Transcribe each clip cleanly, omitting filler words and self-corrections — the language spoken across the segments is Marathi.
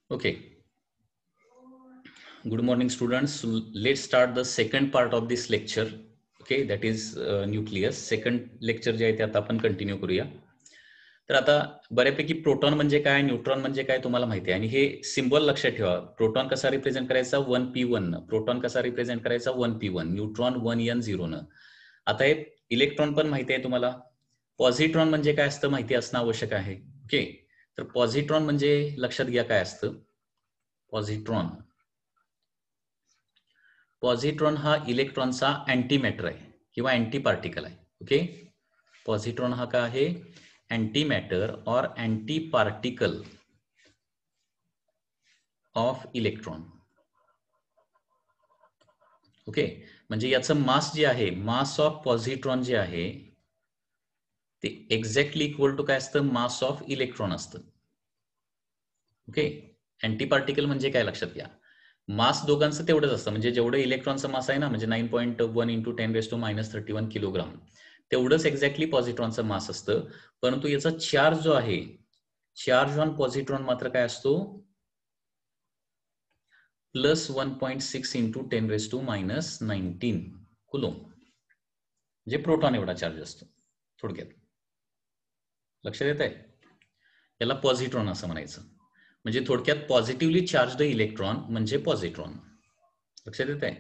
Okay. Good morning, students. So let's start the second part of this lecture. Okay, that is nucleus. Second lecture जे आहे ते आता आपण कंटिन्यू करूया. तर आता बऱ्यापैकी प्रोटॉन म्हणजे काय, न्यूट्रॉन म्हणजे काय तुम्हाला माहिती आहे आणि हे सिम्बॉल लक्षात ठेवा. प्रोटॉन कसा रिप्रेझेंट करायचा 1p1 न, प्रोटॉन कसा रिप्रेझेंट करायचा 1p1, न्यूट्रॉन 1n0 न. आता हे इलेक्ट्रॉन पण माहिती आहे तुम्हाला. पॉझिट्रॉन म्हणजे काय असतं माहिती असणं आवश्यक आहे. ओके, तर पॉझिट्रॉन म्हणजे लक्षात घ्या काय असतं. पॉझिट्रॉन पॉझिट्रॉन हा इलेक्ट्रॉनचा अँटीमॅटर आहे किंवा अँटी पार्टिकल आहे. ओके, पॉझिट्रॉन हा काय आहे, अँटीमॅटर और anti particle of electron. Okay, म्हणजे याचं मास जे आहे, मास ऑफ पॉझिट्रॉन जे आहे ते एक्झॅक्टली इक्वल टू काय असतं, मास ऑफ इलेक्ट्रॉन असतं. ओके, अँटी पार्टिकल म्हणजे काय लक्षात घ्या, मास दोघांचं तेवढंच असतं. म्हणजे जेवढं इलेक्ट्रॉनचं मास आहे ना, म्हणजे 9.1 × 10⁻³ किलोग्राम, तेवढंच एक्झॅक्टली पॉझिट्रॉनचं मास असतं. परंतु याचा चार्ज जो आहे, चार्ज ऑन पॉझिट्रॉन मात्र काय असतो, +1.6 × 10⁻⁻19 कुलोम. म्हणजे प्रोटॉन एवढा चार्ज असतो. थोडक्यात लक्षात येत आहे, याला पॉझिट्रॉन असं म्हणायचं. म्हणजे थोडक्यात पॉझिटिव्हली चार्जड इलेक्ट्रॉन म्हणजे पॉझिट्रॉन. लक्षात येत आहे,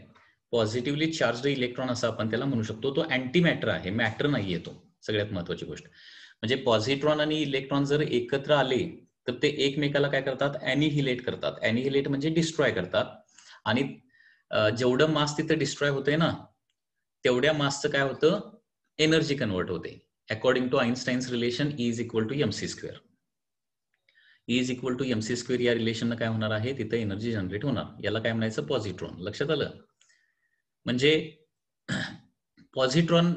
पॉझिटिव्हली चार्जड इलेक्ट्रॉन असं आपण त्याला म्हणू शकतो. तो अँटी मॅटर आहे, मॅटर नाही येतो. सगळ्यात महत्वाची गोष्ट म्हणजे पॉझिट्रॉन आणि इलेक्ट्रॉन जर एकत्र आले तर ते एकमेकाला काय करतात, ॲनिहिलेट करतात. ॲनिहिलेट म्हणजे डिस्ट्रॉय करतात. आणि जेवढं मास तिथे डिस्ट्रॉय होतंय ना, तेवढ्या मासचं काय होतं, एनर्जी कन्वर्ट होते. According to Einstein's relation E = mc². E = mc² या रिलेशन काय होणार आहे, तिथे एनर्जी जनरेट होणार. याला काय म्हणायचं, पॉझिट्रॉन. लक्षात आलं. म्हणजे पॉझिट्रॉन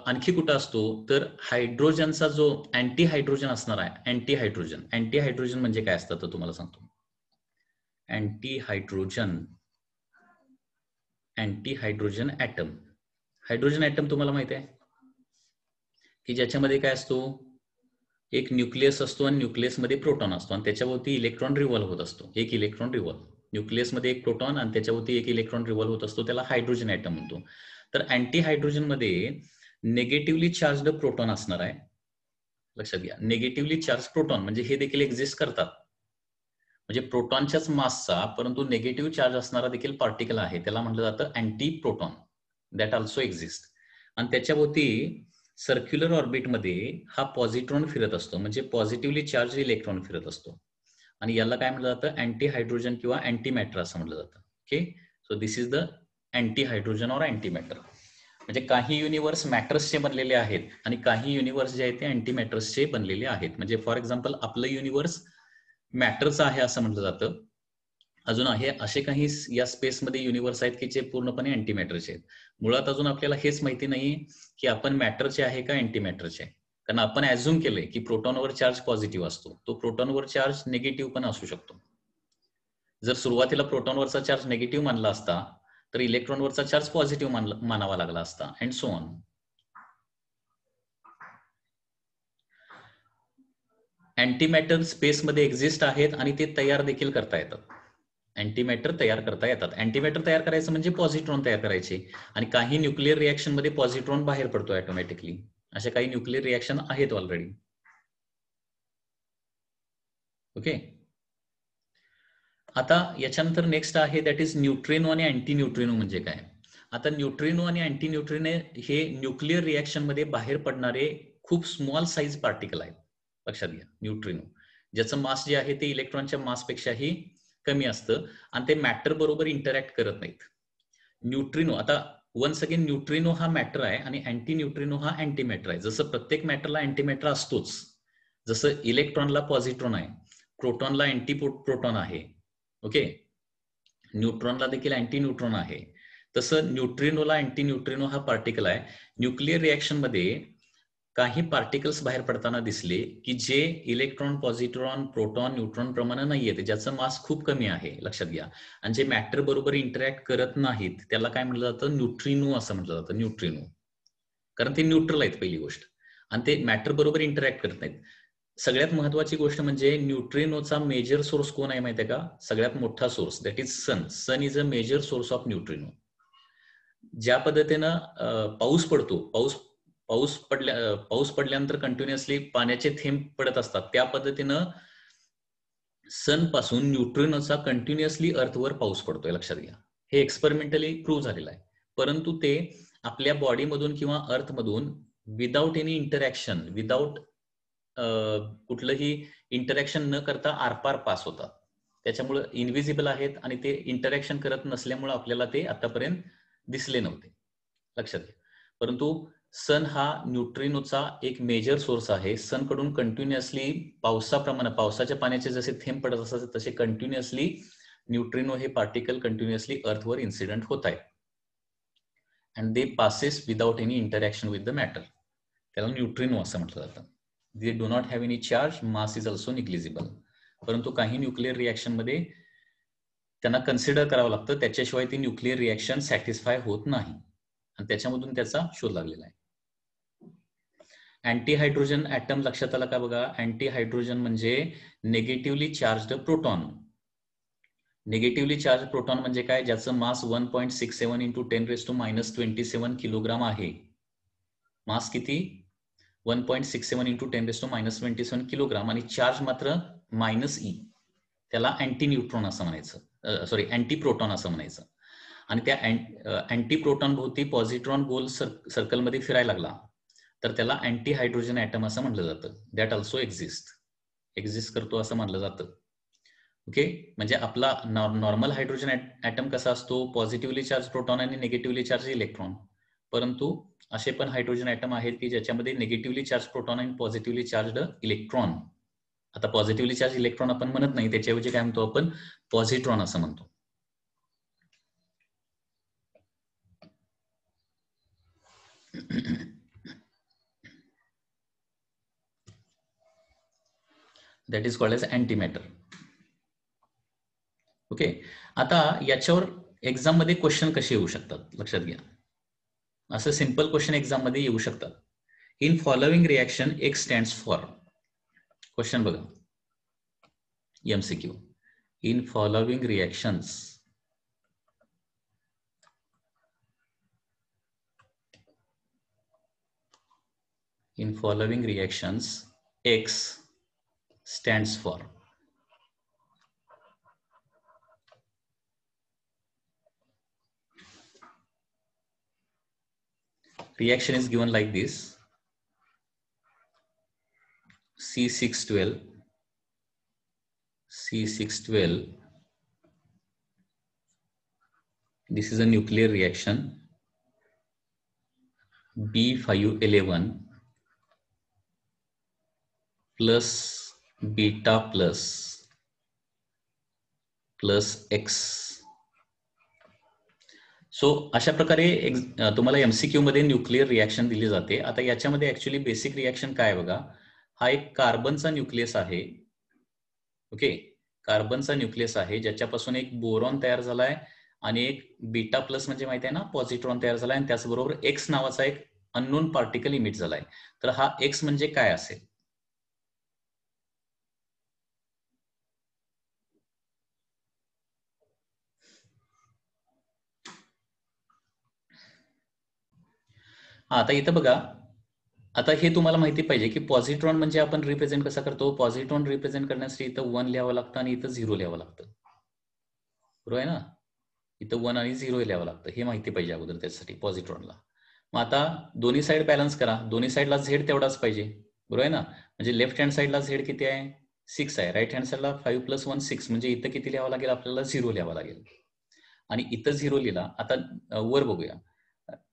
आणखी कुठं असतो तर हायड्रोजनचा जो अँटी हायड्रोजन असणार आहे, अँटी हायड्रोजन. अँटी हायड्रोजन म्हणजे काय असतं तर तुम्हाला सांगतो. Anti hydrogen atom. Hydrogen atom तुम्हाला माहिती आहे की ज्याच्यामध्ये काय असतो, एक न्यूक्लियस असतो आणि न्यूक्लियसमध्ये प्रोटॉन असतो आणि त्याच्यावरती इलेक्ट्रॉन रिव्हॉल्व होत असतो. एक इलेक्ट्रॉन रिव्हॉल्व, न्यूक्लियसमध्ये एक प्रोटॉन आणि त्याच्यावरती एक इलेक्ट्रॉन रिव्हॉल्व होत असतो. त्याला हायड्रोजन ॲटम म्हणतो. तर अँटी हायड्रोजनमध्ये नेगेटिव्हली चार्जड प्रोटॉन असणार आहे. लक्षात घ्या, नेगेटिव्हली चार्ज प्रोटॉन म्हणजे हे देखील एक्झिस्ट करतात. म्हणजे प्रोटॉनच्याच मासचा परंतु नेगेटिव्ह चार्ज असणारा देखील पार्टिकल आहे, त्याला म्हटलं जातं anti proton. That also exist. आणि त्याच्यावरती सर्क्युलर ऑर्बिटमध्ये हा पॉझिट्रॉन फिरत असतो, म्हणजे पॉझिटिव्हली चार्ज इलेक्ट्रॉन फिरत असतो. आणि याला काय म्हटलं जातं, अँटी हायड्रोजन किंवा अँटी मॅटर असं म्हटलं जातं. Okay, so this is the anti hydrogen और अँटी मॅटर. म्हणजे काही युनिव्हर्स मॅटर्सचे बनलेले आहेत आणि काही युनिव्हर्स जे आहेत ते अँटी मॅटर्सचे बनलेले आहेत. म्हणजे फॉर एक्झाम्पल आपलं युनिव्हर्स मॅटरचं आहे असं म्हटलं जातं. अजून आहे असे काही या स्पेसमध्ये युनिव्हर्स आहेत की जे पूर्णपणे अँटी मॅटरचे आहेत. मुळात अजून आपल्याला हेच माहिती नाहीये की आपण मॅटरचे आहे का अँटी मॅटरचे आहे. कारण आपण ऍझ्युम केलंय की प्रोटॉनवर चार्ज पॉझिटिव्ह असतो, तो प्रोटॉनवर चार्ज निगेटिव्ह पण असू शकतो. जर सुरुवातीला प्रोटॉनवरचा चार्ज निगेटिव्ह मानला असता तर इलेक्ट्रॉनवरचा चार्ज पॉझिटिव्ह मानावा लागला असता, अँड सो ऑन. अँटीमॅटर स्पेसमध्ये एक्झिस्ट आहेत आणि ते तयार देखील करता येतात. अँटीमॅटर तयार करता येतात. अँटीमॅटर तयार करायचं म्हणजे पॉझिट्रॉन तयार करायचे. आणि काही न्यूक्लिअर रिएक्शन मध्ये पॉझिट्रॉन बाहेर पडतो ऑटोमॅटिकली. अशा काही न्यूक्लिअर रिएक्शन आहेत ऑलरेडी. ओके, आता याच्यानंतर नेक्स्ट आहे दॅट इज न्यूट्रिनो आणि अँटी न्यूट्रिनो म्हणजे काय. आता न्यूट्रिनो आणि अँटी न्यूट्रिनो हे न्यूक्लिअर रिएक्शन मध्ये बाहेर पडणारे खूप स्मॉल साईज पार्टिकल आहेत. लक्षात घ्या, न्यूट्रिनो ज्याचं मास जे आहे ते इलेक्ट्रॉनच्या मासपेक्षाही कमी असतं आणि ते मॅटर बरोबर इंटरॅक्ट करत नाहीत. न्यूट्रिनो, आता वन्स अगेन न्यूट्रिनो हा मॅटर आहे आणि अँटी न्यूट्रिनो हा अँटी मॅटर आहे. जसं प्रत्येक मॅटरला अँटी मॅटर असतोच, जसं इलेक्ट्रॉनला पॉझिट्रॉन आहे, प्रोटॉनला अँटी प्रोटॉन आहे, ओके, न्यूट्रॉनला देखील अँटी न्यूट्रॉन आहे, तसं न्यूट्रिनोला अँटी न्यूट्रिनो हा पार्टिकल आहे. न्यूक्लिअर रिएक्शन मध्ये काही पार्टिकल्स बाहेर पडताना दिसले की जे इलेक्ट्रॉन, पॉझिट्रॉन, प्रोटॉन, न्यूट्रॉन प्रमाणे नाही येते, ज्याचं मास खूप कमी आहे. लक्षात घ्या, आणि जे मॅटर बरोबर इंटरॅक्ट करत नाहीत त्याला काय म्हटलं जातं, न्यूट्रिनो असं म्हटलं जातं. न्यूट्रिनो कारण ते न्यूट्रल आहेत पहिली गोष्ट, आणि ते मॅटर बरोबर इंटरॅक्ट करत नाहीत. सगळ्यात महत्वाची गोष्ट म्हणजे न्यूट्रिनोचा मेजर सोर्स कोण आहे माहिती आहे का? सगळ्यात मोठा source, that is sun. Sun is a major source of neutrino. ज्या पद्धतीनं पाऊस पडतो, पाऊस पडल्यानंतर कंटिन्युअसली पाण्याचे थेंब पडत असतात, त्या पद्धतीनं सन पासून न्यूट्रिनोचा कंटिन्युअसली अर्थवर पाऊस पडतोय. लक्षात घ्या, हे एक्सपेरिमेंटली प्रूव्ह झालेलं आहे. परंतु ते आपल्या बॉडीमधून किंवा अर्थमधून विदाउट एनी इंटरॅक्शन, विदाउट कुठलंही इंटरॅक्शन न करता आरपार पास होतात. त्याच्यामुळे इनव्हिजिबल आहेत आणि ते इंटरॅक्शन करत नसल्यामुळे आपल्याला ते आतापर्यंत दिसले नव्हते. लक्षात घ्या. परंतु सन हा न्यूट्रिनोचा एक मेजर सोर्स आहे. सन कडून कंटिन्युअसली पावसाप्रमाणे, पावसाच्या पाण्याचे जसे थेंब पडत असतात तसे कंटिन्युअसली न्यूट्रिनो हे पार्टिकल कंटिन्युअसली अर्थवर इन्सिडेंट होत आहेत. And they passes without any interaction with the matter. त्याला न्यूट्रिनो असं म्हटलं जातं. They do not have any charge, mass is also negligible. परंतु काही न्यूक्लिअर रिॲक्शन मध्ये त्यांना कन्सिडर करावं लागतं, त्याच्याशिवाय ती न्यूक्लिअर रिॲक्शन सॅटिस्फाय होत नाही. आणि त्याच्यामधून त्याचा शोध लागलेला आहे. अँटी हायड्रोजन ऍटम लक्षात आला का बघा? अँटी हायड्रोजन म्हणजे negatively charged proton. Negatively charge proton म्हणजे काय? ज्याचं मास 1.67 इंटू 10⁻27 किलोग्राम आहे. मास किती? 1.67 इंटू 10⁻27 किलोग्राम आणि चार्ज मात्र -e. त्याला अँटी न्यूट्रॉन असं म्हणायचं, सॉरी अँटी प्रोटॉन असं म्हणायचं. आणि त्या अँटी प्रोटॉन भोवती पॉझिट्रॉन गोल सर्कलमध्ये फिरायला लागला तर त्याला अँटी हायड्रोजन ऍटम असं म्हटलं जातं. दॅट ऑल्सो एक्झिस्ट करतो असं म्हटलं जातं. ओके, म्हणजे आपला नॉर्मल हायड्रोजन ऍटम कसा असतो? पॉझिटिव्हली चार्ज प्रोटॉन आणि निगेटिव्हली चार्ज इलेक्ट्रॉन. परंतु असे पण हायड्रोजन ऍटम आहेत की ज्याच्यामध्ये निगेटिव्हली चार्ज प्रोटॉन आणि पॉझिटिव्हली चार्ज इलेक्ट्रॉन. आता पॉझिटिव्हली चार्ज इलेक्ट्रॉन आपण म्हणत नाही, त्याच्याऐवजी काय म्हणतो आपण? पॉझिट्रॉन असं म्हणतो. That is called as antimatter. Okay, आता याच्यावर एक्झाम मध्ये क्वेश्चन कसे येऊ शकतात लक्षात घ्या. असं सिंपल क्वेश्चन एक्झाम मध्ये येऊ शकतात. In following reaction x stands for. Question बघा, MCQ. In following reactions X stands for. Reaction is given like this: C612. This is a nuclear reaction. B511 plus beta plus X. So अशा प्रकारे तुम्हाला MCQ मध्ये न्यूक्लिअर रिॲक्शन दिली जाते. आता याच्यामध्ये ऍक्च्युअली बेसिक रिॲक्शन काय बघा, हा एक कार्बनचा न्यूक्लियस आहे. ओके, कार्बनचा न्यूक्लियस आहे ज्याच्यापासून एक बोरॉन तयार झालाय आणि एक बीटा प्लस म्हणजे माहिती आहे ना पॉझिट्रॉन तयार झालाय आणि त्याचबरोबर एक्स नावाचा एक अननोन पार्टिकल इमिट झालाय. तर हा एक्स म्हणजे काय असेल? आता इथं बघा, आता हे तुम्हाला माहिती पाहिजे की पॉझिट्रॉन म्हणजे आपण रिप्रेझेंट कसा करतो? पॉझिट्रॉन रिप्रेझेंट करण्यासाठी इथं 1 लिहावं लागतं आणि इथं 0 लिहावं लागतं. बरोबर आहे ना? इथं 1 आणि 0 लिहावं लागतं, हे माहिती पाहिजे अगोदर त्यासाठी पॉझिट्रॉनला. मग आता दोन्ही साईड बॅलन्स करा. दोन्ही साईडला झेड तेवढाच पाहिजे. बरोबर आहे ना? म्हणजे लेफ्ट हँड साईडला झेड किती आहे? 6 आहे. राईट हँड साईडला 5 + 1 6. म्हणजे इथं किती लिहावं लागेल? आपल्याला 0 लिहावं लागेल. आणि इथं 0 लिहिला. आता वर बघूया,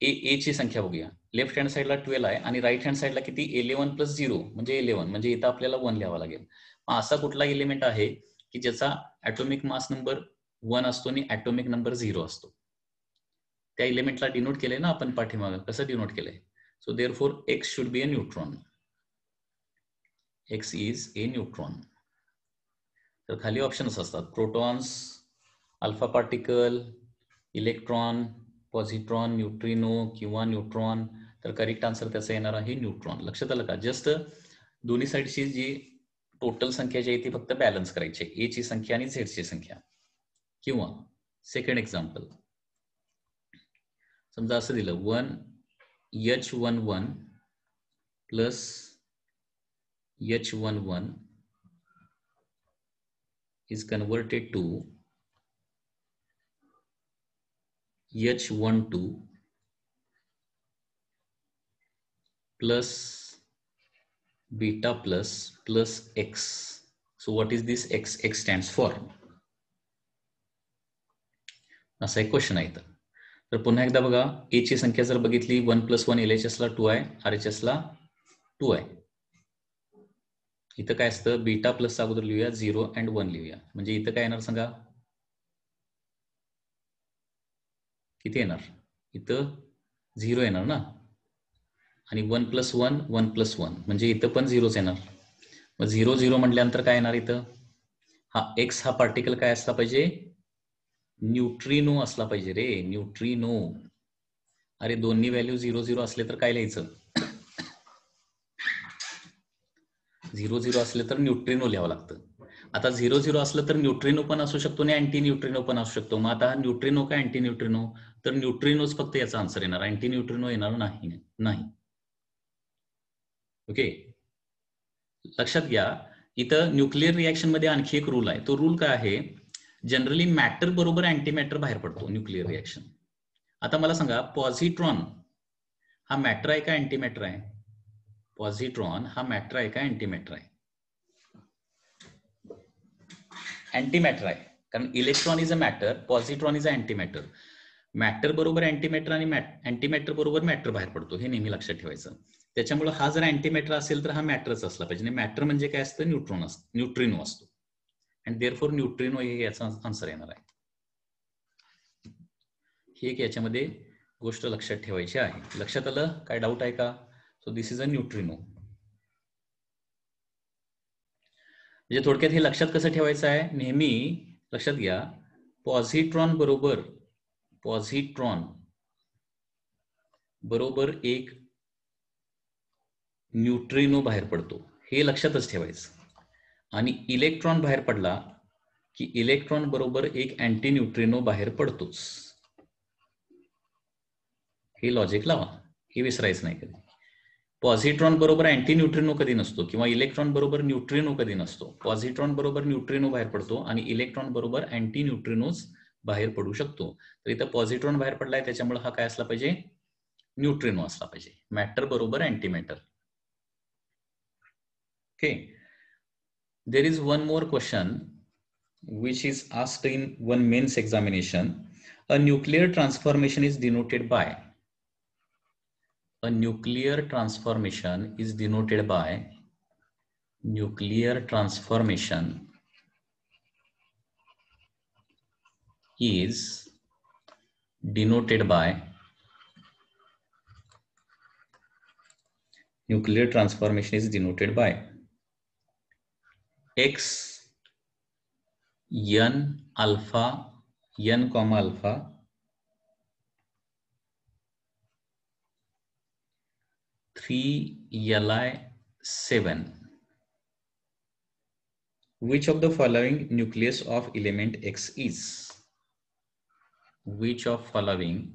ए ची संख्या बघूया. लेफ्ट हँड साईडला 12 आहे आणि राईट हँड साईडला किती? 11 + 0 म्हणजे 11. म्हणजे इथं आपल्याला 1 लिहावं लागेल. मग असा कुठला एलिमेंट आहे की ज्याचा ऍटॉमिक मास नंबर 1 असतो आणि ऍटॉमिक नंबर 0 असतो? त्या एलिमेंटला डिनोट केलंय ना आपण पाठीमागं. कसं डिनोट केलंय? So therefore x should be a neutron. X is a neutron. तर खाली ऑप्शन्स असतात: protons, alpha particle, electron, positron, neutrino किंवा न्यूट्रॉन. तर करेक्ट आन्सर त्याचा येणार आहे न्यूट्रॉन. लक्षात आलं का? जस्ट दोन्ही साईडची जी टोटल संख्या जी आहे ती फक्त बॅलन्स करायची आहे, ए ची संख्या आणि झेड ची संख्या. किंवा सेकंड एक्झाम्पल, समजा असं दिलं 1H11 plus H11 is converted to H12 plus beta plus X. So what is this X? X stands for. असा एक क्वेश्चन आहे. तर पुन्हा एकदा बघा, ए ची संख्या जर बघितली 1 + 1 LHS ला 2 आहे, RHS ला 2 आहे. इथं काय असतं, बीटा प्लस अगोदर लिहूया, 0 and 1 लिहूया. म्हणजे इथं काय येणार सांगा, किती येणार, इथं 0 येणार ना, आणि 1 + 1 1 + 1 म्हणजे इथं पण 0च येणार. मग 0 0 म्हटल्यानंतर काय येणार, इथं हा एक्स हा पार्टिकल काय असला पाहिजे, न्यूट्रिनो असला पाहिजे रे, न्यूट्रिनो. अरे दोन्ही व्हॅल्यू 0 0 असले तर काय लिहायचं, 0 0 असले तर न्यूट्रिनो लिहावं लागतं. आता 0 0 असलं तर न्यूट्रिनो पण असू शकतो आणि अँटी न्यूट्रिनो पण असू शकतो. मग आता न्यूट्रिनो का अँटी न्यूट्रिनो, तर न्यूट्रिनोच फक्त याचा आन्सर येणार, अँटी न्यूट्रिनो येणार नाही. ओके, लक्षात घ्या. इथं न्यूक्लिअर रिएक्शन मध्ये आणखी एक रूल आहे. तो रूल काय आहे, जनरली मॅटर बरोबर अँटी मॅटर बाहेर पडतो न्यूक्लिअर रिएक्शन. आता मला सांगा, पॉझिट्रॉन हा मॅटर आहे का अँटी मॅटर आहे? पॉझिट्रॉन हा मॅटर आहे का अँटी मॅटर आहे? अँटी मॅटर आहे, कारण electron is a matter, positron is a anti matter. Matter बरोबर अँटी मॅटर आणि अँटी मॅटर बरोबर मॅटर बाहेर पडतो, हे नेहमी लक्षात ठेवायचं. त्याच्यामुळे हा जर अँटी मॅटर असेल तर हा मॅटरच असला पाहिजे. मॅटर म्हणजे काय असतं, न्यूट्रिनो असतो, आणि देअरफॉर न्यूट्रिनो हे याचा आन्सर येणार आहे. ही एक याच्यामध्ये गोष्ट लक्षात ठेवायची आहे. लक्षात आलं, काय डाऊट आहे का? So this is a neutrino. म्हणजे थोडक्यात हे लक्षात कसं ठेवायचं आहे, नेहमी लक्षात घ्या, पॉझिट्रॉन बरोबर एक न्यूट्रिनो बाहेर पडतो, हे लक्षातच ठेवायचं. आणि इलेक्ट्रॉन बाहेर पडला की इलेक्ट्रॉन बरोबर एक अँटी न्यूट्रिनो बाहेर पडतोच. हे लॉजिक लावा, हे विसरायचं नाही कधी. पॉझिट्रॉन बरोबर अँटी न्यूट्रिनो कधी नसतो, किंवा इलेक्ट्रॉन बरोबर न्यूट्रिनो कधी नसतो. पॉझिट्रॉन बरोबर न्यूट्रिनो बाहेर पडतो आणि इलेक्ट्रॉन बरोबर अँटी न्यूट्रिनोज बाहेर पडू शकतो. तर इथं पॉझिट्रॉन बाहेर पडलाय, त्याच्यामुळे हा काय असला पाहिजे, न्यूट्रिनो असला पाहिजे. मॅटर बरोबर anti matter. Okay, there is one more question which is asked in one mains examination. A nuclear transformation is denoted by, a nuclear transformation is denoted by, nuclear transformation is denoted by, nuclear transformation is denoted by X n alpha n comma alpha 3Li7. Which of the following nucleus of element X is? Which of following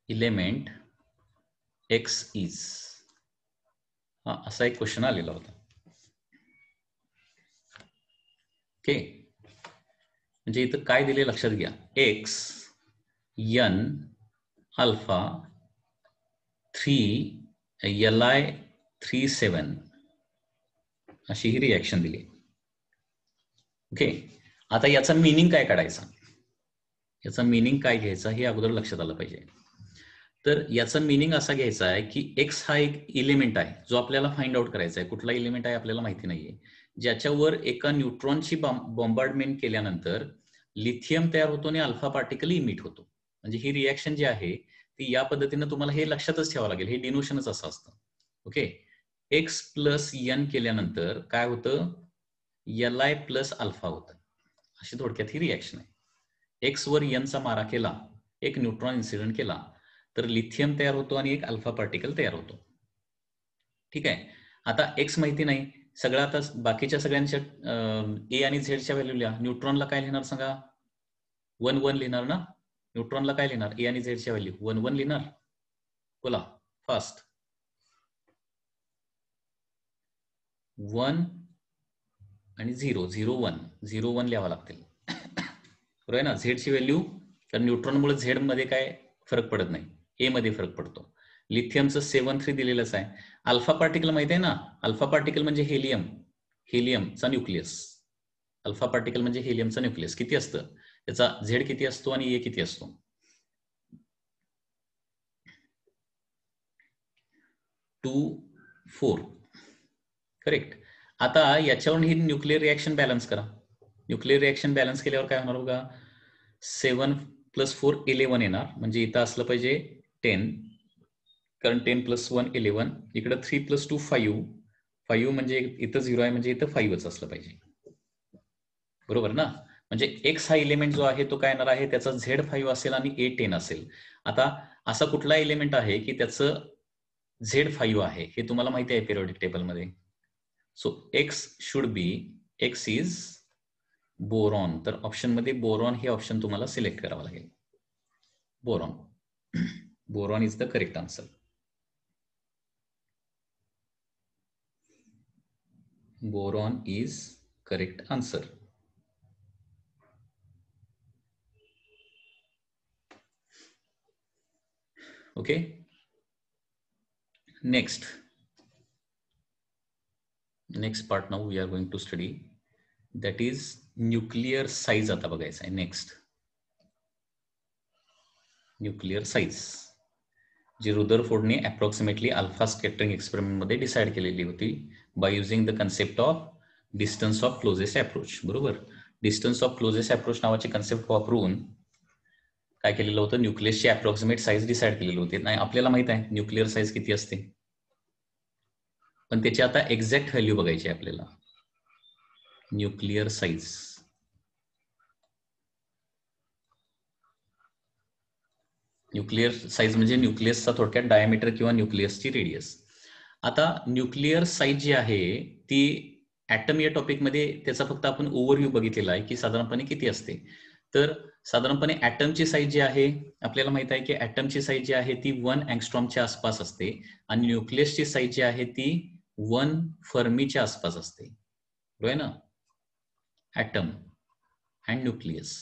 element X is? हा असा एक क्वेश्चन आलेला होता. ओके, म्हणजे इथं काय दिले लक्षात घ्या, X n अल्फा 3Li37 अशी ही रिएक्शन दिली. ओके, आता याचा मीनिंग काय काढायचा, याचा मीनिंग काय घ्यायचा हे अगोदर लक्षात आलं पाहिजे. तर याचा मीनिंग असा घ्यायचा आहे की एक्स हा एक इलिमेंट आहे जो आपल्याला फाइंड आउट करायचा आहे. कुठला इलिमेंट आहे आपल्याला माहिती नाहीये, ज्याच्यावर एका न्यूट्रॉनची बॉम्बार्डमेंट केल्यानंतर लिथियम तयार होतो आणि अल्फा पार्टिकल इमिट होतो. म्हणजे ही रिएक्शन जी आहे ती या पद्धतीने तुम्हाला हे लक्षातच ठेवावं लागेल, हे डिनोशनच असं असतं. ओके, एक्स प्लस एन केल्यानंतर काय होतं, Li प्लस अल्फा होतं. अशी थोडक्यात ही रिएक्शन आहे. एक्स वर एनचा मारा केला, एक न्यूट्रॉन इन्सिडेंट केला, तर लिथियम तयार होतो आणि एक अल्फा पार्टिकल तयार होतो. ठीक आहे. आता एक्स माहिती नाही, सगळं आता बाकीच्या सगळ्यांच्या ए आणि झेडच्या व्हॅल्यू लिहा. न्यूट्रॉनला काय लिहिणार सांगा? 1 1 लिहिणार ना. न्यूट्रॉनला काय लिहिणार? ए आणि झेडच्या व्हॅल्यू 1 1 लिहिणार. बोला फास्ट. 1 आणि 0 0 1 0 1 लिहावं लागतील. बरोबर आहे ना. झेडची व्हॅल्यू, तर न्यूट्रॉनमुळे झेड मध्ये काय फरक पडत नाही, ए मध्ये फरक पडतो. लिथियमचं 7 3 दिलेलंच आहे. अल्फा पार्टिकल माहिती आहे ना. अल्फा पार्टिकल म्हणजे हेलियम, हेलियमचा न्यूक्लियस. अल्फा पार्टिकल म्हणजे हेलियमचा न्यूक्लियस. किती असतं त्याचा? झेड किती असतो आणि ए किती असतो? 2 4. करेक्ट. आता याच्यावरून ही न्यूक्लिअर रिएक्शन बॅलन्स करा. न्यूक्लिअर रिएक्शन बॅलन्स केल्यावर काय होणार बघा? 7 + 4 11 येणार. म्हणजे इथं असलं पाहिजे 10, कारण 10 + 1 11. इकडं 3 + 2 5. 5 म्हणजे इथं 0 आहे, म्हणजे इथं 5च असलं पाहिजे. बरोबर ना. म्हणजे एक्स हा एलिमेंट जो आहे तो काय येणार आहे? त्याचा झेड 5 असेल आणि ए 10 असेल. आता असा कुठला एलिमेंट आहे की त्याचं झेड 5 आहे हे तुम्हाला माहिती आहे पिरियोडिक टेबलमध्ये. So X should be, X is boron. तर ऑप्शन मध्ये बोरॉन हे ऑप्शन तुम्हाला सिलेक्ट करावं लागेल. Boron. Boron is the correct answer. Boron is correct answer. Okay. Next part now we are going to study, that is nuclear size. आता बघायचं आहे नेक्स्ट. न्यूक्लिअर साईज जी रुदरफोर्डने अप्रॉक्सिमेटली अल्फा स्कॅटरिंग एक्सपेरिमेंट मध्ये डिसाइड केलेली होती by using the concept of distance of closest approach. बरोबर. डिस्टन्स ऑफ क्लोजेस्ट अप्रोच नावाची कन्सेप्ट वापरून काय केलेलं होतं? न्यूक्लियसची अप्रॉक्सिमेट साईज डिसाइड केलेली होती. नाही आपल्याला माहित आहे न्यूक्लिअर साईज किती असते, पण त्याची आता एक्झॅक्ट व्हॅल्यू बघायची आहे आपल्याला. न्यूक्लिअर साईज, न्यूक्लिअर साईज म्हणजे न्यूक्लियसचा थोडक्यात डायमीटर किंवा न्यूक्लियसची रेडियस. आता न्यूक्लिअर साईज जी आहे ती ऍटम या टॉपिक मध्ये त्याचा फक्त आपण ओव्हरव्ह्यू बघितलेला आहे की साधारणपणे किती असते. तर साधारणपणे ऍटमची साईज जी आहे आपल्याला माहित आहे की ऍटमची साईज जी आहे ती 1 अँगस्ट्रॉमच्या आसपास असते आणि न्यूक्लियसची साईज जी आहे ती 1 फर्मीच्या आसपास असते. बरोबर ना. ऍटम अँड न्यूक्लियस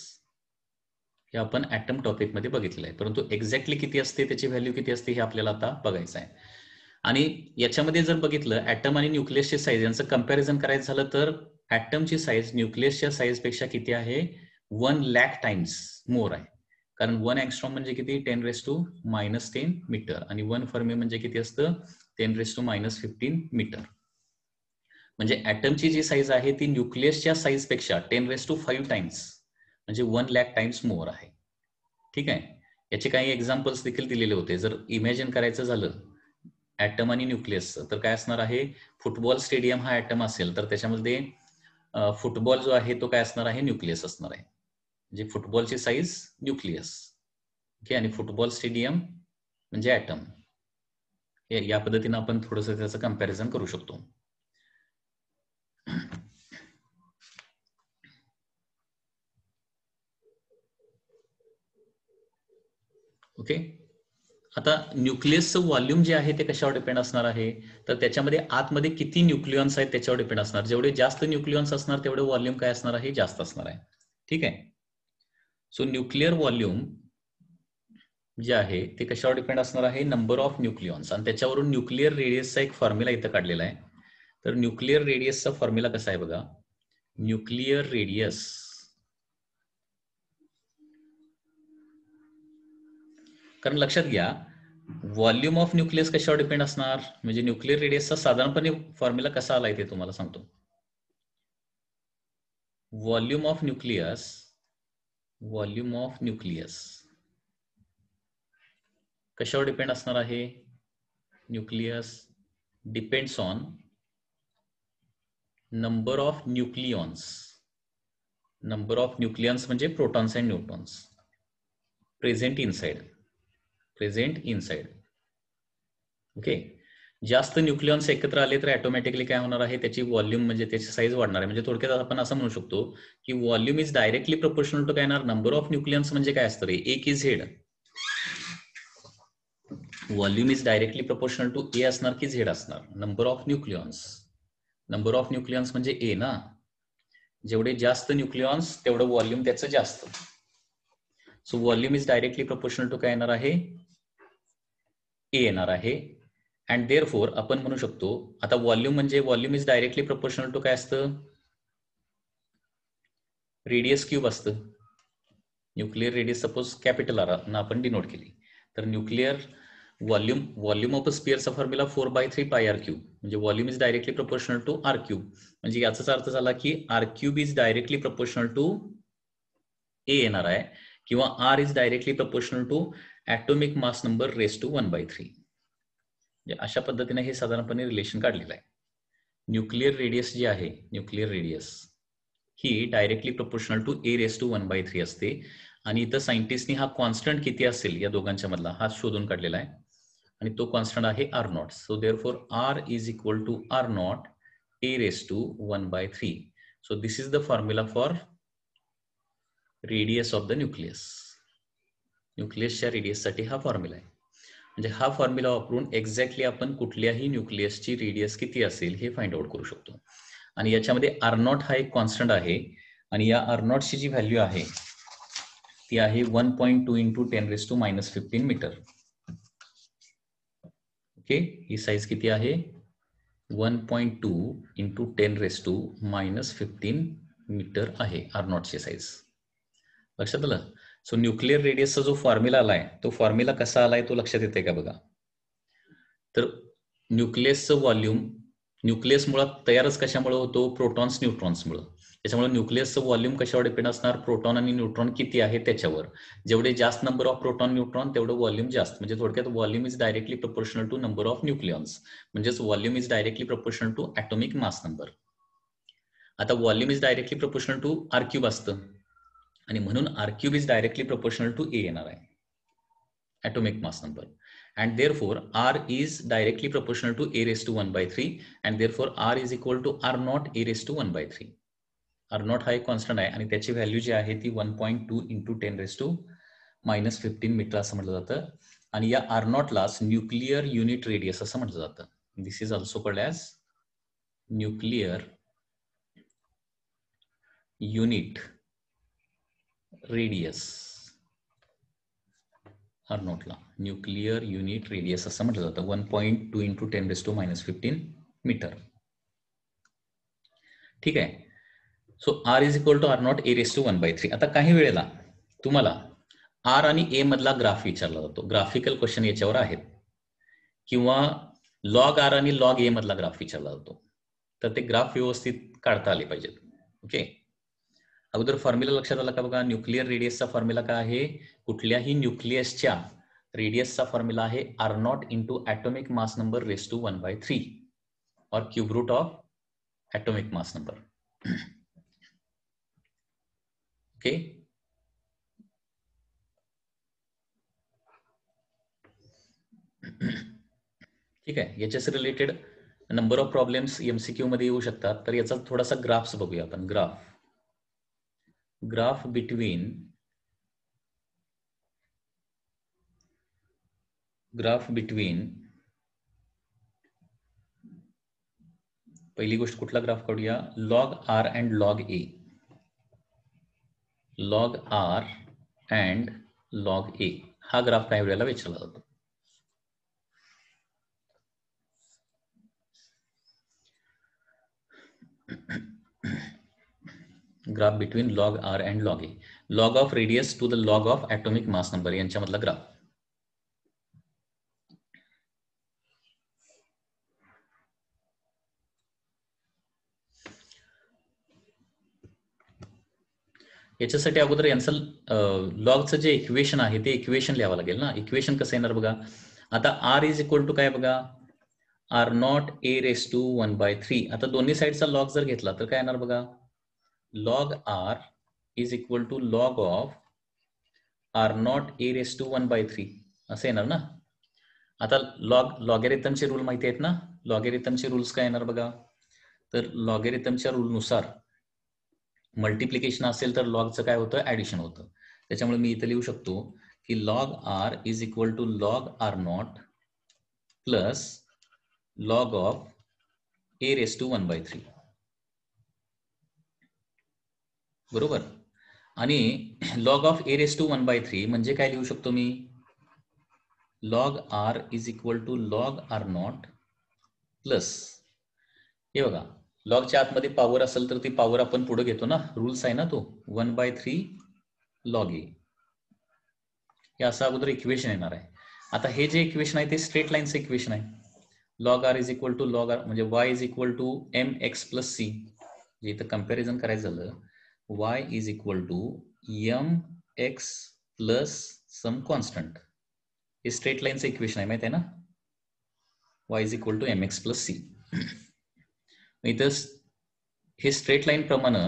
हे आपण ऍटम टॉपिक मध्ये बघितलं आहे, परंतु एक्झॅक्टली किती असते, त्याची व्हॅल्यू किती असते हे आपल्याला आता बघायचं आहे. आणि याच्यामध्ये जर बघितलं ऍटम आणि न्यूक्लियसची साईज यांचं कंपॅरिझन करायचं झालं तर ऍटमची साईज न्यूक्लियसच्या साईज पेक्षा किती आहे? 1 लाख टाइम्स मोर आहे. कारण 1 अँगस्ट्रॉम म्हणजे किती? 10⁻⁻10 मीटर आणि 1 फर्मी म्हणजे किती असतं? 10⁻⁻15 मीटर. म्हणजे ऍटमची जी साईज आहे ती न्यूक्लियसच्या साईज पेक्षा 10⁵ टाइम्स म्हणजे 1 लाख टाइम्स मोर आहे. ठीक आहे. याचे काही एक्झाम्पल्स देखील दिलेले होते. जर इमॅजिन करायचं झालं ऍटम आणि न्यूक्लियसचं तर काय असणार आहे? फुटबॉल स्टेडियम हा ऍटम असेल तर त्याच्यामध्ये फुटबॉल जो आहे तो काय असणार आहे? न्यूक्लियस असणार आहे. म्हणजे फुटबॉलची साईज न्यूक्लियस. ओके. आणि फुटबॉल स्टेडियम म्हणजे ऍटम. या पद्धतीनं आपण थोडंसं त्याचं कंपॅरिझन करू शकतो. ओके. आता न्यूक्लियसचं व्हॉल्यूम जे आहे ते कशावर डिपेंड असणार आहे? तर त्याच्यामध्ये आतमध्ये किती न्यूक्लियॉन्स आहेत त्याच्यावर डिपेंड असणार. जेवढे जास्त न्यूक्लियॉन्स असणार तेवढे व्हॉल्यूम काय असणार आहे? जास्त असणार आहे. ठीक आहे. सो न्यूक्लिअर व्हॉल्यूम जे आहे ते कशावर डिपेंड असणार आहे? Number of nucleons. आणि त्याच्यावरून न्यूक्लिअर रेडियसचा एक फॉर्म्युला इथं काढलेला आहे. तर न्यूक्लिअर रेडियसचा फॉर्म्युला कसा आहे बघा. न्यूक्लिअर रेडियस कारण लक्षात घ्या व्हॉल्यूम ऑफ न्यूक्लियस कशावर डिपेंड असणार? म्हणजे न्यूक्लिअर रेडियसचा साधारणपणे फॉर्म्युला कसा आलाय ते तुम्हाला सांगतो. व्हॉल्यूम ऑफ न्यूक्लियस कशावर डिपेंड असणार आहे? Nucleus depends on number of nucleons. Number of nucleons म्हणजे protons and neutrons present inside. Present inside. Okay, जास्त न्यूक्लियॉन्स एकत्र आले तर ऑटोमॅटिकली काय होणार आहे, त्याची व्हॉल्यूम म्हणजे त्याची साईज वाढणार आहे. म्हणजे थोडक्यात आपण असं म्हणू शकतो की volume is directly proportional to काय येणार, नंबर ऑफ न्यूक्लियन्स. म्हणजे काय असतं रे, ए की Z. Volume is directly proportional to A असणार की झेड असणार, number of nucleons. Number of nucleons म्हणजे ए ना, जेवढे जास्त न्यूक्लियॉन्स तेवढं व्हॉल्यूम त्याचं जास्त. So volume is directly proportional to काय येणार आहे, ए येणार आहे. अँड देअरफोर आपण म्हणू शकतो, आता व्हॉल्यूम म्हणजे volume is directly proportional to काय असतं, रेडियस क्यूब असतं. Nuclear radius suppose capital R ना आपण डिनोट केली, तर न्यूक्लिअर व्हॉल्यूम ऑफ अ स्पिअरचा फॉर्म्युला 4/3 पाय आर क्यूब. म्हणजे volume is directly proportional to R cube. म्हणजे याचाच अर्थ झाला की R cube is directly proportional to A येणार आहे, किंवा R is directly proportional to atomic mass number raise to 1/3. अशा पद्धतीने हे साधारणपणे रिलेशन काढलेलं आहे. न्यूक्लिअर रेडियस जी आहे, न्यूक्लिअर रेडियस ही directly proportional to A raise to 1/3 असते. आणि इथं सायंटिस्टनी हा कॉन्स्टंट किती असेल या दोघांच्या मधला हा शोधून काढलेला आहे, आणि तो कॉन्स्टंट आहे R naught. So therefore R is equal to R not A raise to 1/3. So this is the formula for radius of the nucleus. न्यूक्लियसच्या रेडियससाठी हा फॉर्म्युला आहे. म्हणजे हा फॉर्म्युला वापरून एक्झॅक्टली आपण कुठल्याही न्यूक्लियसची रेडियस किती असेल हे फाइंड आउट करू शकतो. आणि याच्यामध्ये आर नॉट हा एक कॉन्स्टंट आहे, आणि या आर नॉटची जी व्हॅल्यू आहे ती आहे 1.2 इंटू 10⁻⁻15 मीटर. ओके, ही साईज किती आहे, 1.2 इंटू 10⁻⁻15 मीटर आहे आर नॉटची साईज. लक्षात आलं. सो न्यूक्लिअर रेडियसचा जो फॉर्म्युला आलाय, तो फॉर्म्युला कसा आलाय तो लक्षात येते का बघा. तर न्यूक्लियसचं व्हॉल्यूम, न्यूक्लियस मुळात तयारच कशामुळे होतो, प्रोटॉन्स न्यूट्रॉन्समुळे. त्याच्यामुळे न्यूक्लियसचं व्हॉल्यूम कशावर डिपेंड असणार, प्रोटॉन आणि न्यूट्रॉन किती आहे त्याच्यावर. जेवढे जास्त नंबर ऑफ प्रोटॉन न्यूट्रॉन तेवढं व्हॉल्यूम जास्त. म्हणजे थोडक्यात volume is directly proportional to number of nucleons. म्हणजेच volume is directly proportional to atomic mass number. आता volume is directly proportional to R cube असतं, आणि म्हणून R cube is directly proportional to A येणार आहे, atomic mass number. And therefore R is directly proportional to a raised to 1/3, and therefore R is equal to R naught a raised to 1/3. R naught हा एक कॉन्स्टंट आहे, आणि त्याची व्हॅल्यू जी आहे ती 1.2 इंटू 10⁻⁻15 मीटर असं म्हटलं जातं. आणि या R नॉटलाच न्यूक्लिअर युनिट रेडियस असं म्हटलं जातं. This is also called as nuclear unit radius. R नॉटला न्यूक्लिअर युनिट रेडियस असं म्हटलं जातं, 1.2 इंटू 10⁻⁻15 मीटर. ठीक आहे. So R is equal to R not A raise to 1/3. आता काही वेळेला तुम्हाला आर आणि ए मधला ग्राफ विचारला जातो, ग्राफिकल क्वेश्चन याच्यावर आहेत, किंवा लॉग आर आणि लॉग ए मधला ग्राफ विचारला जातो. तर ते ग्राफ व्यवस्थित काढता आले पाहिजेत. ओके, अगोदर फॉर्म्युला लक्षात आला का बघा. न्यूक्लिअर रेडियसचा फॉर्म्युला काय आहे, कुठल्याही न्यूक्लियसच्या रेडियसचा फॉर्म्युला आहे R not into atomic mass number raise to 1/3 और cube root of atomic mass number. Okay, ठीक आहे. याच्याशी related number of problems MCQ मध्ये येऊ शकतात. तर याचा थोडासा ग्राफ्स बघूया आपण. ग्राफ बिटवीन पहिली गोष्ट कुठला ग्राफ काढूया, log R and log A. Log R and log A हा ग्राफ काही वेळेला विचारला जातो. Graph between log R and log A, log of radius to the log of atomic mass number यांच्यामधला ग्राफ. याच्यासाठी अगोदर यांचं लॉगचं जे इक्वेशन आहे ते इक्वेशन लिहावं लागेल ना. इक्वेशन कसं येणार बघा. आता आर इज इक्वल टू काय बघा, R not A raise to 1/3. आता दोन्ही साईडचा लॉग जर घेतला तर काय येणार बघा, log R is equal to log of r not A raise to 1/3. असं येणार ना. आता लॉगॅरिथमचे रूल माहिती आहेत ना. लॉगॅरिथमचे रूल्स काय येणार बघा. तर लॉगॅरिथमच्या रूलनुसार मल्टिप्लिकेशन असेल तर लॉगचं काय होतं, ऍडिशन होतं. त्याच्यामुळे मी इथं लिहू शकतो की log R is equal to log R naught plus log of A raise to 1/3. बरोबर. आणि log of A raise to 1/3 म्हणजे काय लिहू शकतो मी, log R is equal to log R naught plus, हे बघा लॉगच्या आतमध्ये पॉवर असेल तर ती पॉवर आपण पुढे घेतो ना, रूल्स आहे ना तो, 1/3 लॉग ए. हे असं अगोदर इक्वेशन येणार आहे. आता हे जे इक्वेशन आहे ते स्ट्रेट लाईनचं इक्वेशन आहे. Log R is equal to log R म्हणजे Y is equal to M X plus C. जे इथं कम्पॅरिझन करायचं झालं, Y is equal to M X plus some constant. हे स्ट्रेट लाईनचं इक्वेशन आहे, माहित आहे ना, Y is equal to M X plus C. इथं हे स्ट्रेट लाईन प्रमाणे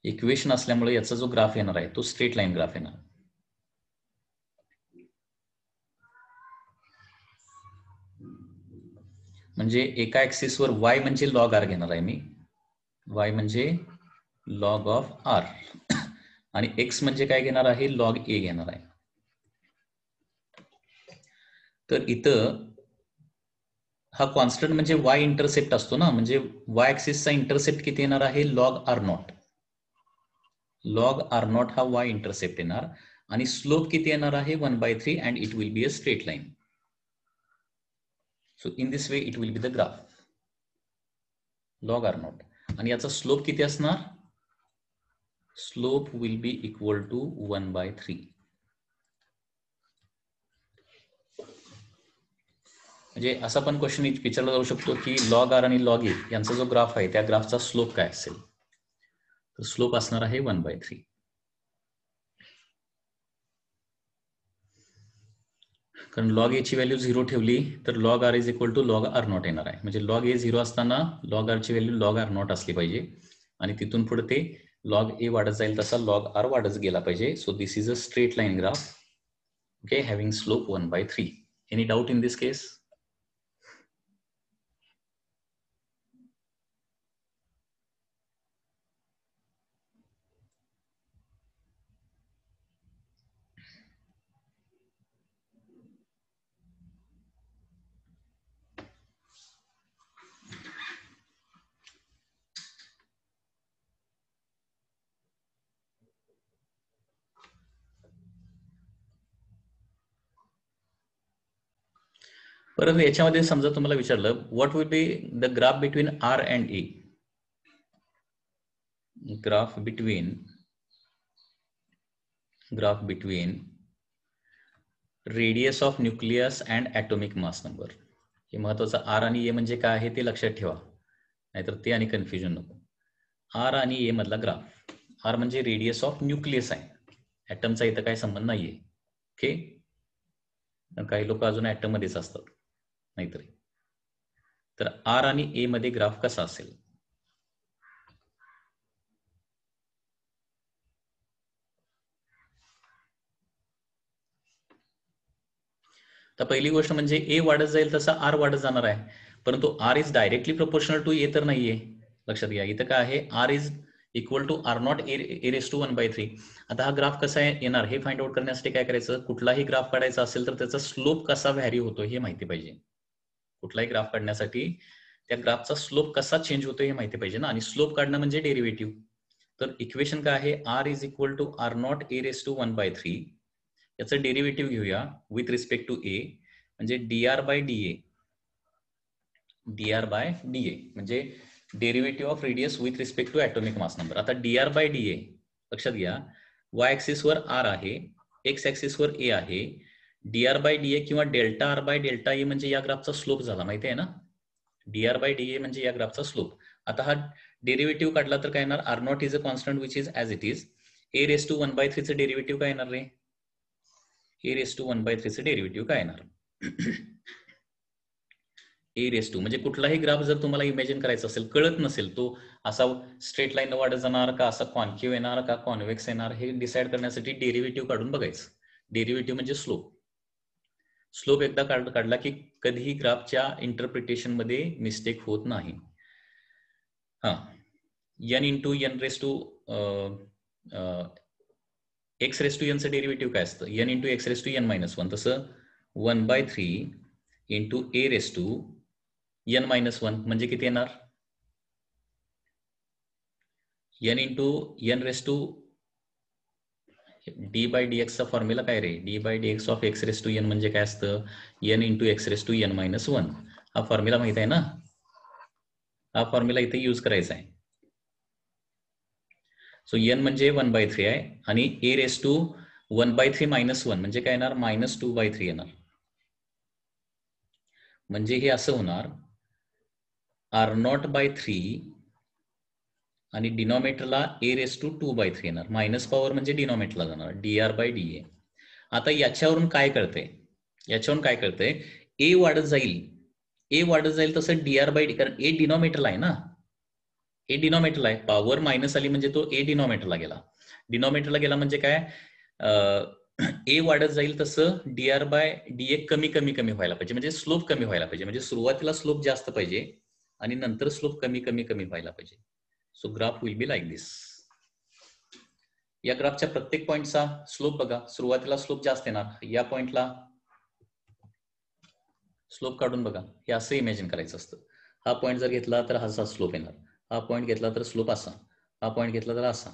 इक्वेशन असल्यामुळे याचा जो ग्राफ येणार आहे तो स्ट्रेट लाईन ग्राफ येणार. म्हणजे एका ऍक्सिसवर वाय म्हणजे लॉग आर घेणार आहे मी, वाय म्हणजे लॉग ऑफ आर, आणि एक्स म्हणजे काय घेणार आहे, लॉग ए घेणार आहे. तर इथं हा कॉन्स्टंट म्हणजे वाय इंटरसेप्ट असतो ना, म्हणजे वाय ऍक्सिसचा इंटरसेप्ट किती येणार आहे, log R nought. Log R nought हा वाय इंटरसेप्ट येणार आणि स्लोप किती येणार आहे, 1/3 and it will be a straight line. So in this way it will be the graph log R nought. आणि याचा स्लोप किती असणार, slope will be equal to 1/3. म्हणजे असा पण क्वेश्चन विचारला जाऊ शकतो की लॉग आर आणि लॉग ए यांचा जो ग्राफ आहे त्या ग्राफचा स्लोप काय असेल, तर स्लोप असणार आहे 1/3. कारण लॉग ए ची व्हॅल्यू 0 ठेवली तर log R is equal to log R nought येणार आहे. म्हणजे लॉग ए 0 असताना लॉग आर ची व्हॅल्यू लॉग आर नॉट असली पाहिजे आणि तिथून पुढे ते लॉग ए वाढत जाईल तसा लॉग आर वाढत गेला पाहिजे. So this is a straight line graph, okay, having slope 1/3. Any doubt in this case? परंतु याच्यामध्ये समजा तुम्हाला विचारलं what will be the graph between R and A, graph between radius of nucleus and atomic mass number. हे महत्वाचं, आर आणि ए म्हणजे काय आहे ते लक्षात ठेवा, नाहीतर ते आणि कन्फ्युजन नको. आर आणि ए मधला ग्राफ, आर म्हणजे रेडियस ऑफ न्यूक्लियस आहे, ॲटमचा इथं काही संबंध नाहीये, ओके. काही लोक अजून ॲटम मध्येच असतात नाहीतरी. तर आर आणि ए मध्ये ग्राफ कसा असेल, तर पहिली गोष्ट म्हणजे ए वाढत जाईल तसा आर वाढत जाणार आहे, परंतु R is directly proportional to A तर नाहीये. लक्षात घ्या, इथं काय आहे, R is equal to R not A raise to 1/3. आता हा ग्राफ कसा येणार हे फाइंड आउट करण्यासाठी काय करायचं, कुठलाही ग्राफ काढायचा असेल तर त्याचा स्लोप कसा व्हॅरी होतो हे माहिती पाहिजे. कुठलाही ग्राफ काढण्यासाठी त्या ग्राफचा स्लोप कसा चेंज होतो हे माहिती पाहिजे ना, आणि स्लोप काढणं म्हणजे डेरिव्हेटिव्ह. तर इक्वेशन काय आहे, R is equal to R not A raise to 1/3. याचं डेरिव्हेटिव्ह घेऊया विथ रिस्पेक्ट टू ए, म्हणजे dr बाय डीए म्हणजे derivative of radius with respect to atomic mass number. आता dr बाय डीए लक्षात घ्या, वाय ऍक्सिसवर आर आहे, एक्स ऍक्सिसवर ए आहे. dr बाय डीए किंवा delta r by delta A म्हणजे या ग्राफचा स्लोप झाला, माहिती आहे ना. dr बाय डीए म्हणजे या ग्राफचा स्लोप. आता हा डेरिव्हेटिव्ह काढला तर काय येणार, r nought is a constant which is as it is. A raise to 1/3 चं डेरिव्हेटिव्ह काय येणार रे, ए रेस टू 1/3 चं डेरिव्हेटिव्ह काय येणार, ए रेस टू म्हणजे कुठलाही ग्राफ जर तुम्हाला इमॅजिन करायचा असेल, कळत नसेल तो असा स्ट्रेट लाईन वाढत जाणार का असा कॉन्केव्ह येणार का कॉन्व्हेक्स येणार, हे डिसाईड करण्यासाठी डेरिव्हेटिव्ह काढून बघायचं. डेरिव्हेटिव्ह म्हणजे स्लोप. स्लोप एकदा काढला की कधीही ग्राफच्या इंटरप्रिटेशन मध्ये मिस्टेक होत नाही. हा, n into N raise to X raise to एनचं डेरिव्हेटिव्ह काय असतं? n into X raise to N minus one. तसं 1/3 into A raise to N minus one म्हणजे किती येणार? n into N raise to D by D एक्सचा फॉर्म्युला काय रे? D by D X of X raise to N म्हणजे काय असतं? n into X raise to N minus one. हा फॉर्म्युला माहित आहे ना? हा फॉर्म्युला इथे यूज करायचा आहे. सो n म्हणजे 1/3 आहे आणि a raise to 1/3 minus one म्हणजे काय येणार? मायनस 2/3 येणार. म्हणजे हे असं होणार r0/3 आणि डिनॉमिनेटरला a रेस टू 2/3 येणार. मायनस पॉवर म्हणजे डिनॉमिनेटरला जाणार dr/dA. आता याच्यावरून काय कळतंय? याच्यावरून काय कळतंय? a वाढत जाईल तसं dr/d, कारण a डिनॉमिनेटरला आहे ना. a डिनॉमिनेटरला आहे. पॉवर मायनस आली म्हणजे तो a डिनॉमिनेटरला गेला. डिनॉमिनेटरला गेला म्हणजे काय? a वाढत जाईल तसं dr/dA कमी व्हायला पाहिजे. म्हणजे स्लोप कमी व्हायला पाहिजे. म्हणजे सुरुवातीला स्लोप जास्त पाहिजे आणि नंतर स्लोप कमी व्हायला पाहिजे. So graph will be like this. या ग्राफच्या प्रत्येक पॉइंटचा स्लोप बघा. सुरुवातीला स्लोप जास्त येणार. या पॉइंटला स्लोप काढून बघा. हे असं इमॅजिन करायचं असतं. हा पॉइंट जर घेतला तर असा स्लोप येणार. हा पॉइंट घेतला तर स्लोप असा. हा पॉइंट घेतला तर असा.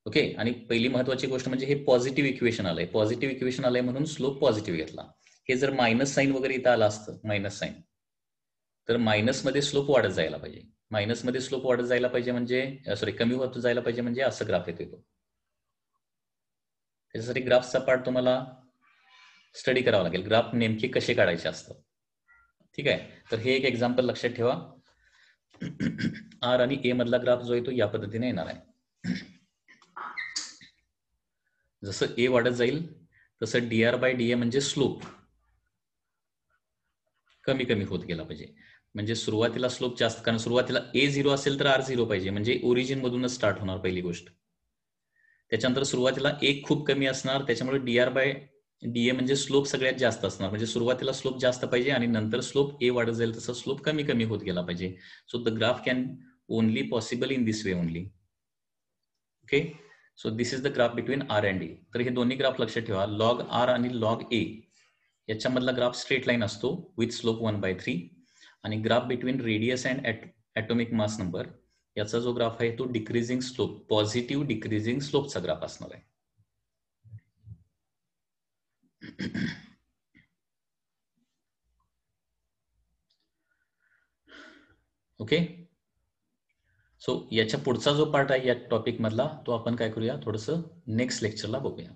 ओके. आणि पहिली महत्वाची गोष्ट म्हणजे हे पॉझिटिव्ह इक्वेशन आलंय. पॉझिटिव्ह इक्वेशन आलंय म्हणून स्लोप पॉझिटिव्ह घेतला. हे जर मायनस साईन वगैरे इथं आलं असतं, मायनस साईन, तर मायनस मध्ये स्लोप वाढत जायला पाहिजे. मायनस मध्ये स्लोप वाढत जायला पाहिजे म्हणजे सॉरी कमी होत जायला पाहिजे म्हणजे असं ग्राफ येतो. त्याच्यासाठी ग्राफचा पार्ट तुम्हाला स्टडी करावा लागेल. ग्राफ नेमके कसे काढायचे असतात. ठीक आहे. तर हे एक एक्झाम्पल लक्षात ठेवा. आर आणि ए मधला ग्राफ जो आहे तो या पद्धतीने येणार आहे. जसं ए वाढत जाईल तसं dr/dA म्हणजे स्लोप कमी होत गेला पाहिजे. म्हणजे सुरुवातीला स्लोप जास्त, कारण सुरुवातीला a 0 असेल तर r 0 पाहिजे. म्हणजे ओरिजिन मधूनच स्टार्ट होणार पहिली गोष्ट. त्याच्यानंतर सुरुवातीला एक खूप कमी असणार, त्याच्यामुळे dr/dA म्हणजे स्लोप सगळ्यात जास्त असणार. म्हणजे सुरुवातीला स्लोप जास्त पाहिजे आणि नंतर स्लोप a वाढत जाईल तसं स्लोप कमी होत गेला पाहिजे. So the graph can only possible in this way only. Okay. So this is the graph between R and A. तर हे दोन्ही ग्राफ लक्षात ठेवा. लॉग आर आणि लॉग ए याच्यामधला ग्राफ स्ट्रेट लाईन असतो विथ स्लोप 1/3. आणि graph between radius and atomic mass number याचा जो ग्राफ आहे तो डिक्रीजिंग स्लोप, पॉझिटिव्ह डिक्रीजिंग स्लोपचा ग्राफ असणार आहे. ओके. सो याच्या पुढचा जो पार्ट आहे या टॉपिक मधला तो आपण काय करूया, थोडंसं नेक्स्ट लेक्चरला बघूया.